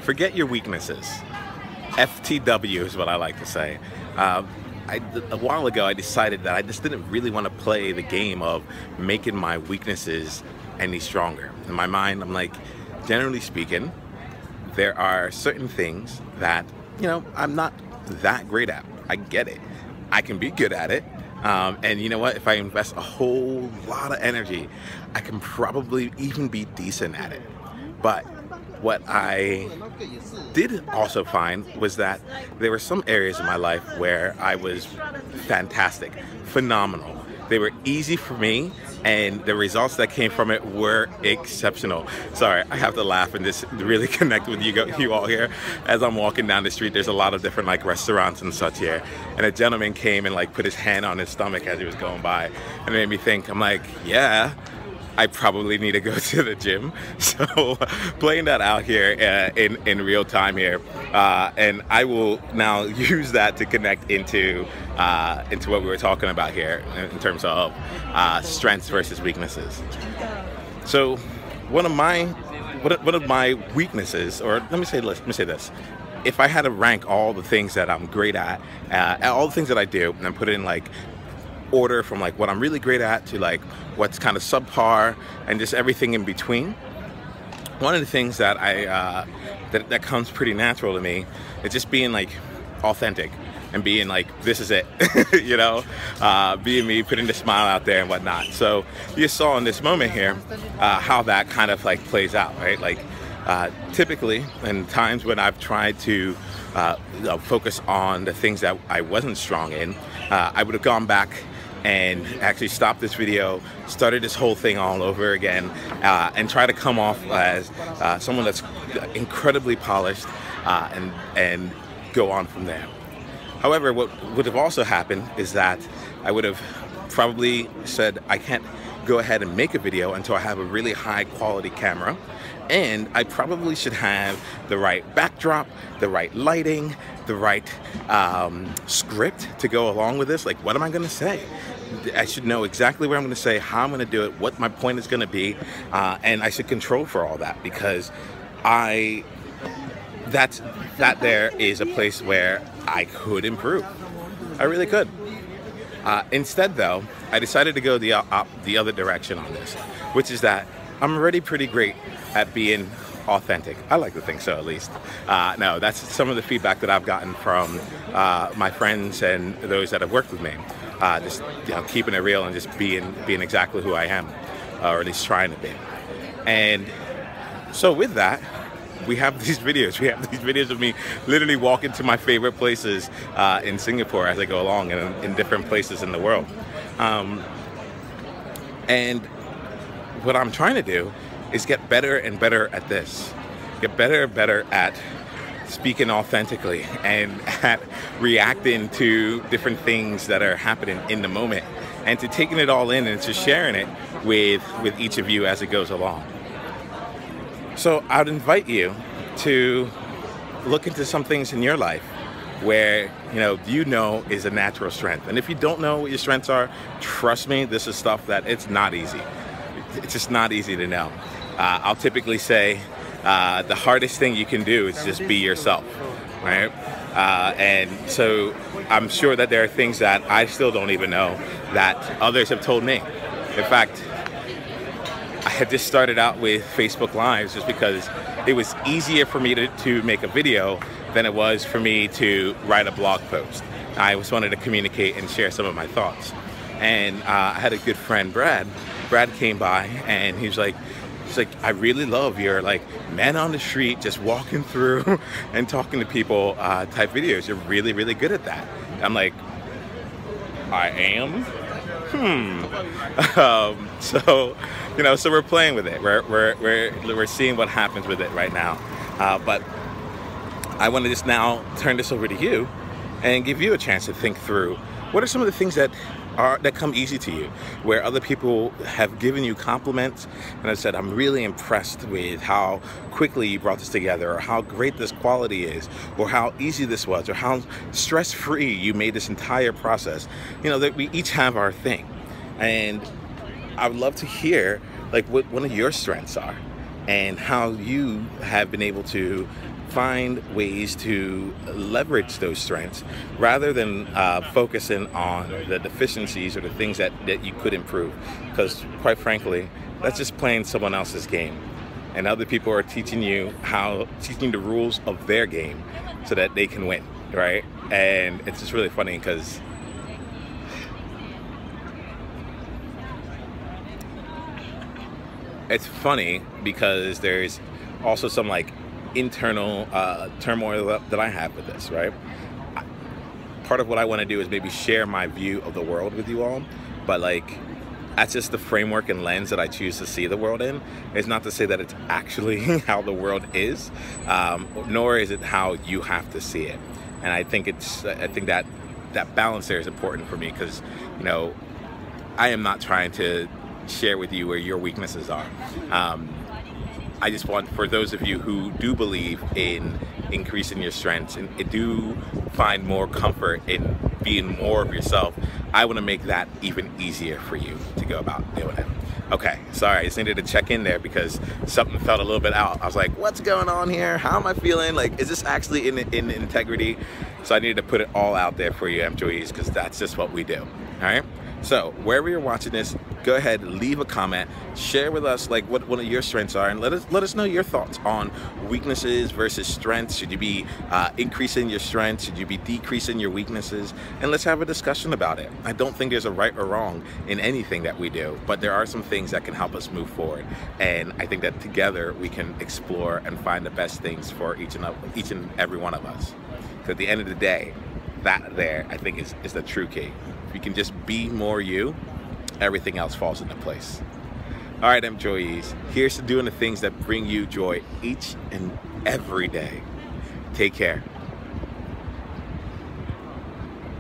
Forget your weaknesses. FTW is what I like to say. A while ago, I decided that I just didn't really want to play the game of making my weaknesses any stronger. In my mind, I'm like, generally speaking, there are certain things that, you know, I'm not that great at. I get it. I can be good at it. And you know what? If I invest a whole lot of energy, I can probably even be decent at it. But what I did also find was that there were some areas in my life where I was fantastic, phenomenal. They were easy for me, and the results that came from it were exceptional. Sorry, I have to laugh and just really connect with you all here. As I'm walking down the street, there's a lot of different like restaurants and such here. And a gentleman came and like put his hand on his stomach as he was going by. And it made me think, I'm like, yeah, I probably need to go to the gym. So playing that out here in real time here, and I will now use that to connect into what we were talking about here in terms of strengths versus weaknesses. So one of my weaknesses, or let me say this. If I had to rank all the things that I'm great at, all the things that I do, and put it in like order from like what I'm really great at to like what's kind of subpar and just everything in between. One of the things that that comes pretty natural to me is just being like authentic and being like, this is it, you know, being me, putting the smile out there and whatnot. So you saw in this moment here how that kind of like plays out, right? Like typically in times when I've tried to focus on the things that I wasn't strong in, I would have gone back and actually stopped this video, started this whole thing all over again, and try to come off as someone that's incredibly polished and go on from there. However, what would have also happened is that I would have probably said, I can't go ahead and make a video until I have a really high quality camera. And I probably should have the right backdrop, the right lighting, the right script to go along with this. Like, what am I going to say? I should know exactly where I'm going to say, how I'm going to do it, what my point is going to be, and I should control for all that, because that there is a place where I could improve. I really could. Instead, though, I decided to go the other direction on this, which is that I'm already pretty great at being authentic. I like to think so, at least. No, that's some of the feedback that I've gotten from my friends and those that have worked with me. Just, you know, keeping it real and just being exactly who I am, or at least trying to be. And so with that, we have these videos. We have these videos of me literally walking to my favorite places in Singapore as I go along, and in different places in the world. And what I'm trying to do is get better and better at this. Get better and better at speaking authentically and at reacting to different things that are happening in the moment, and to taking it all in and to sharing it with each of you as it goes along. So I'd invite you to look into some things in your life where you know is a natural strength. And if you don't know what your strengths are, trust me, this is stuff that it's not easy. It's just not easy to know. I'll typically say the hardest thing you can do is just be yourself, right? And so I'm sure that there are things that I still don't even know that others have told me. In fact, I had just started out with Facebook Lives just because it was easier for me to make a video than it was for me to write a blog post. I just wanted to communicate and share some of my thoughts. And I had a good friend, Brad. Brad came by and he's like, I really love your like man on the street, just walking through and talking to people type videos. You're really, really good at that. I'm like, I am? So we're playing with it. We're seeing what happens with it right now. But I want to just now turn this over to you and give you a chance to think through what are some of the things that come easy to you, where other people have given you compliments and have said, I'm really impressed with how quickly you brought this together, or how great this quality is, or how easy this was, or how stress-free you made this entire process. That we each have our thing. And I would love to hear like what one of your strengths are and how you have been able to find ways to leverage those strengths rather than focusing on the deficiencies or the things that you could improve. Because quite frankly, that's just playing someone else's game. And other people are teaching you teaching the rules of their game so that they can win, right? And it's just really funny because there's also some like internal turmoil that I have with this, right? Part of what I want to do is maybe share my view of the world with you all, but like that's just the framework and lens that I choose to see the world in. It's not to say that it's actually how the world is, nor is it how you have to see it. And I think that balance there is important for me because, you know, I am not trying to share with you where your weaknesses are. I just want, for those of you who do believe in increasing your strengths and do find more comfort in being more of yourself, I want to make that even easier for you to go about doing it. Okay, sorry, I just needed to check in there because something felt a little bit out. I was like, what's going on here? How am I feeling? Like, is this actually in integrity? So I needed to put it all out there for you employees because that's just what we do, all right? So wherever you're watching this, go ahead, leave a comment, share with us like what one of your strengths are, and let us know your thoughts on weaknesses versus strengths. Should you be increasing your strengths? Should you be decreasing your weaknesses? And let's have a discussion about it. I don't think there's a right or wrong in anything that we do, but there are some things that can help us move forward. And I think that together we can explore and find the best things for each and every one of us. So at the end of the day, that there, I think, is the true key. If you can just be more you, everything else falls into place. All right, employees, here's to doing the things that bring you joy each and every day. Take care.